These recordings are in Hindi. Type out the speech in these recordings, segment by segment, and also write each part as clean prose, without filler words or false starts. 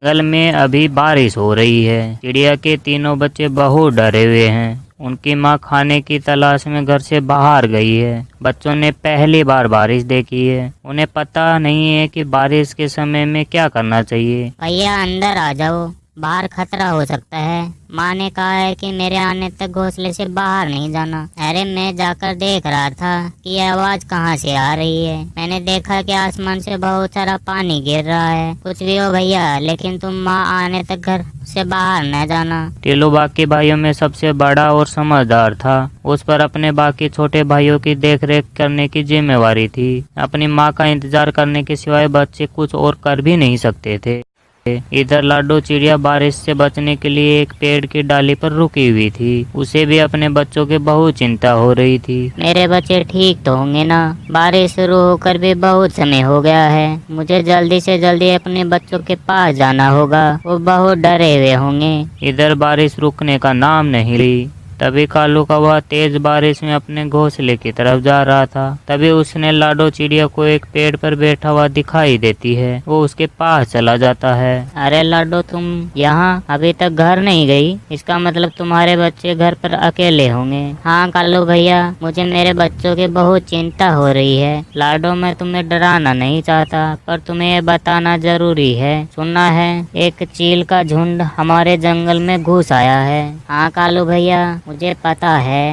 जंगल में अभी बारिश हो रही है। चिड़िया के तीनों बच्चे बहुत डरे हुए हैं। उनकी माँ खाने की तलाश में घर से बाहर गई है। बच्चों ने पहली बार बारिश देखी है। उन्हें पता नहीं है कि बारिश के समय में क्या करना चाहिए। भैया अंदर आ जाओ, बाहर खतरा हो सकता है। माँ ने कहा है कि मेरे आने तक घोंसले से बाहर नहीं जाना। अरे मैं जाकर देख रहा था कि ये आवाज कहाँ से आ रही है। मैंने देखा कि आसमान से बहुत सारा पानी गिर रहा है। कुछ भी हो भैया, लेकिन तुम माँ आने तक घर से बाहर न जाना। टीलू बाकी भाइयों में सबसे बड़ा और समझदार था। उस पर अपने बाकी छोटे भाइयों की देखरेख करने की जिम्मेवारी थी। अपनी माँ का इंतजार करने के सिवाय बच्चे कुछ और कर भी नहीं सकते थे। इधर लाडो चिड़िया बारिश से बचने के लिए एक पेड़ की डाली पर रुकी हुई थी। उसे भी अपने बच्चों की बहुत चिंता हो रही थी। मेरे बच्चे ठीक तो होंगे ना? बारिश शुरू होकर भी बहुत समय हो गया है। मुझे जल्दी से जल्दी अपने बच्चों के पास जाना होगा। वो बहुत डरे हुए होंगे। इधर बारिश रुकने का नाम नहीं ली। तभी कालू कौवा तेज बारिश में अपने घोंसले की तरफ जा रहा था। तभी उसने लाडो चिड़िया को एक पेड़ पर बैठा हुआ दिखाई देती है। वो उसके पास चला जाता है। अरे लाडो, तुम यहाँ अभी तक घर नहीं गई? इसका मतलब तुम्हारे बच्चे घर पर अकेले होंगे। हाँ कालू भैया, मुझे मेरे बच्चों की बहुत चिंता हो रही है। लाडो, मैं तुम्हें डराना नहीं चाहता, पर तुम्हें ये बताना जरूरी है। सुना है एक चील का झुंड हमारे जंगल में घुस आया है। हाँ कालू भैया, मुझे पता है।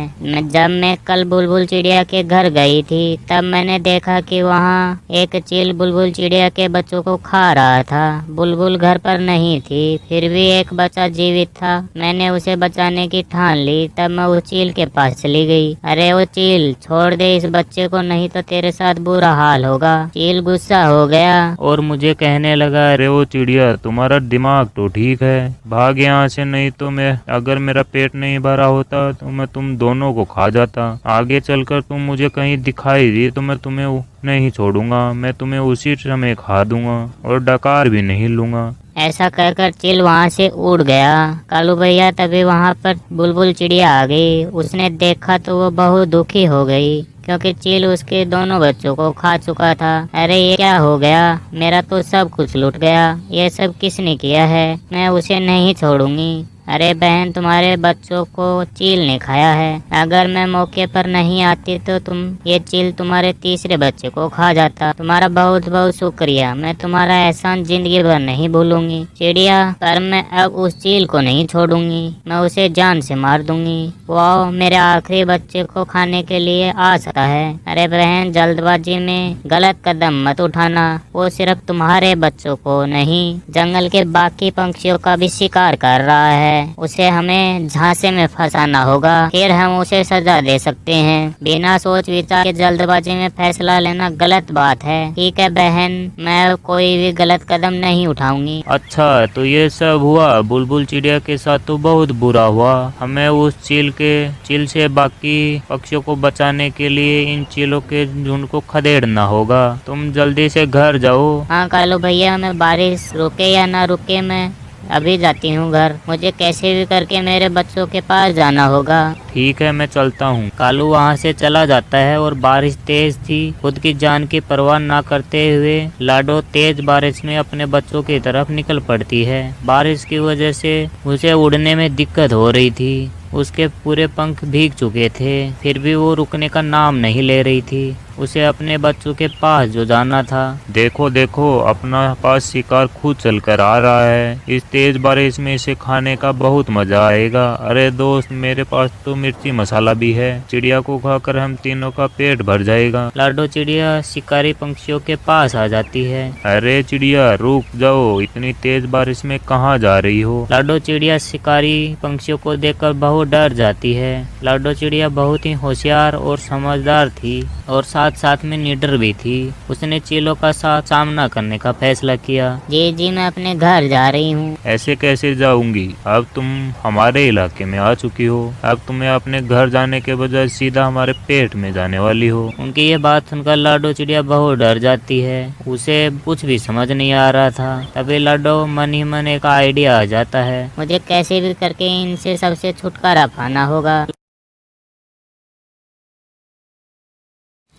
जब मैं कल बुलबुल चिड़िया के घर गई थी, तब मैंने देखा कि वहाँ एक चील बुलबुल चिड़िया के बच्चों को खा रहा था। बुलबुल घर पर नहीं थी, फिर भी एक बच्चा जीवित था। मैंने उसे बचाने की ठान ली। तब मैं उस चील के पास चली गई। अरे वो चील, छोड़ दे इस बच्चे को, नहीं तो तेरे साथ बुरा हाल होगा। चील गुस्सा हो गया और मुझे कहने लगा, अरे वो चिड़िया, तुम्हारा दिमाग तो ठीक है, भाग यहाँ से, नहीं तो मैं, अगर मेरा पेट नहीं भरा होता तो मैं तुम दोनों को खा जाता। आगे चलकर तुम मुझे कहीं दिखाई दी तो मैं तुम्हें नहीं छोड़ूंगा। मैं तुम्हें उसी समय खा दूंगा और डकार भी नहीं लूंगा। ऐसा कहकर चील वहाँ से उड़ गया। कालू भैया, तभी वहाँ पर बुलबुल चिड़िया आ गई। उसने देखा तो वो बहुत दुखी हो गई, क्योंकि चील उसके दोनों बच्चों को खा चुका था। अरे ये क्या हो गया? मेरा तो सब कुछ लूट गया। ये सब किसने किया है? मैं उसे नहीं छोड़ूंगी। अरे बहन, तुम्हारे बच्चों को चील ने खाया है। अगर मैं मौके पर नहीं आती तो ये चील तुम्हारे तीसरे बच्चे को खा जाता। तुम्हारा बहुत बहुत शुक्रिया। मैं तुम्हारा एहसान जिंदगी भर नहीं भूलूंगी चिड़िया, पर मैं अब उस चील को नहीं छोड़ूंगी। मैं उसे जान से मार दूंगी। वो मेरे आखिरी बच्चे को खाने के लिए आ सकता है। अरे बहन, जल्दबाजी में गलत कदम मत उठाना। वो सिर्फ तुम्हारे बच्चों को नहीं, जंगल के बाकी पंछियों का भी शिकार कर रहा है। उसे हमें झांसे में फंसाना होगा, फिर हम उसे सजा दे सकते हैं। बिना सोच विचार के जल्दबाजी में फैसला लेना गलत बात है। ठीक है बहन, मैं कोई भी गलत कदम नहीं उठाऊंगी। अच्छा, तो ये सब हुआ। बुलबुल चिड़िया के साथ तो बहुत बुरा हुआ। हमें उस चील से बाकी पक्षियों को बचाने के लिए इन चीलों के झुंड को खदेड़ना होगा। तुम जल्दी से घर जाओ। हाँ कालू भैया, मैं बारिश रुके या ना रुके, मैं अभी जाती हूँ घर। मुझे कैसे भी करके मेरे बच्चों के पास जाना होगा। ठीक है, मैं चलता हूँ। कालू वहाँ से चला जाता है और बारिश तेज थी। खुद की जान की परवाह ना करते हुए लाडो तेज बारिश में अपने बच्चों की तरफ निकल पड़ती है। बारिश की वजह से उसे उड़ने में दिक्कत हो रही थी। उसके पूरे पंख भीग चुके थे, फिर भी वो रुकने का नाम नहीं ले रही थी। उसे अपने बच्चों के पास जो जाना था। देखो देखो, अपना पास शिकार खुद चल कर आ रहा है। इस तेज बारिश में इसे खाने का बहुत मजा आएगा। अरे दोस्त, मेरे पास तो मिर्ची मसाला भी है। चिड़िया को खाकर हम तीनों का पेट भर जाएगा। लाडो चिड़िया शिकारी पंछियों के पास आ जाती है। अरे चिड़िया, रुक जाओ, इतनी तेज बारिश में कहाँ जा रही हो? लाडो चिड़िया शिकारी पंछियों को देखकर बहुत डर जाती है। लाडो चिड़िया बहुत ही होशियार और समझदार थी और साथ साथ में निडर भी थी। उसने चीलों का साथ सामना करने का फैसला किया। जी, मैं अपने घर जा रही हूँ। ऐसे कैसे जाऊंगी? अब तुम हमारे इलाके में आ चुकी हो। अब तुम्हें अपने घर जाने के बजाय सीधा हमारे पेट में जाने वाली हो। उनकी ये बात सुनकर लाडो चिड़िया बहुत डर जाती है। उसे कुछ भी समझ नहीं आ रहा था। तभी लाडो मन ही मन एक आइडिया आ जाता है। मुझे कैसे भी करके इनसे सबसे छुटकारा पाना होगा।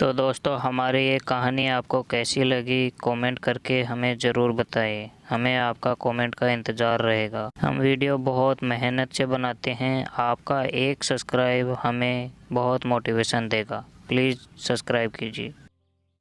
तो दोस्तों हमारी ये कहानी आपको कैसी लगी कमेंट करके हमें ज़रूर बताएं। हमें आपका कमेंट का इंतज़ार रहेगा। हम वीडियो बहुत मेहनत से बनाते हैं। आपका एक सब्सक्राइब हमें बहुत मोटिवेशन देगा। प्लीज़ सब्सक्राइब कीजिए।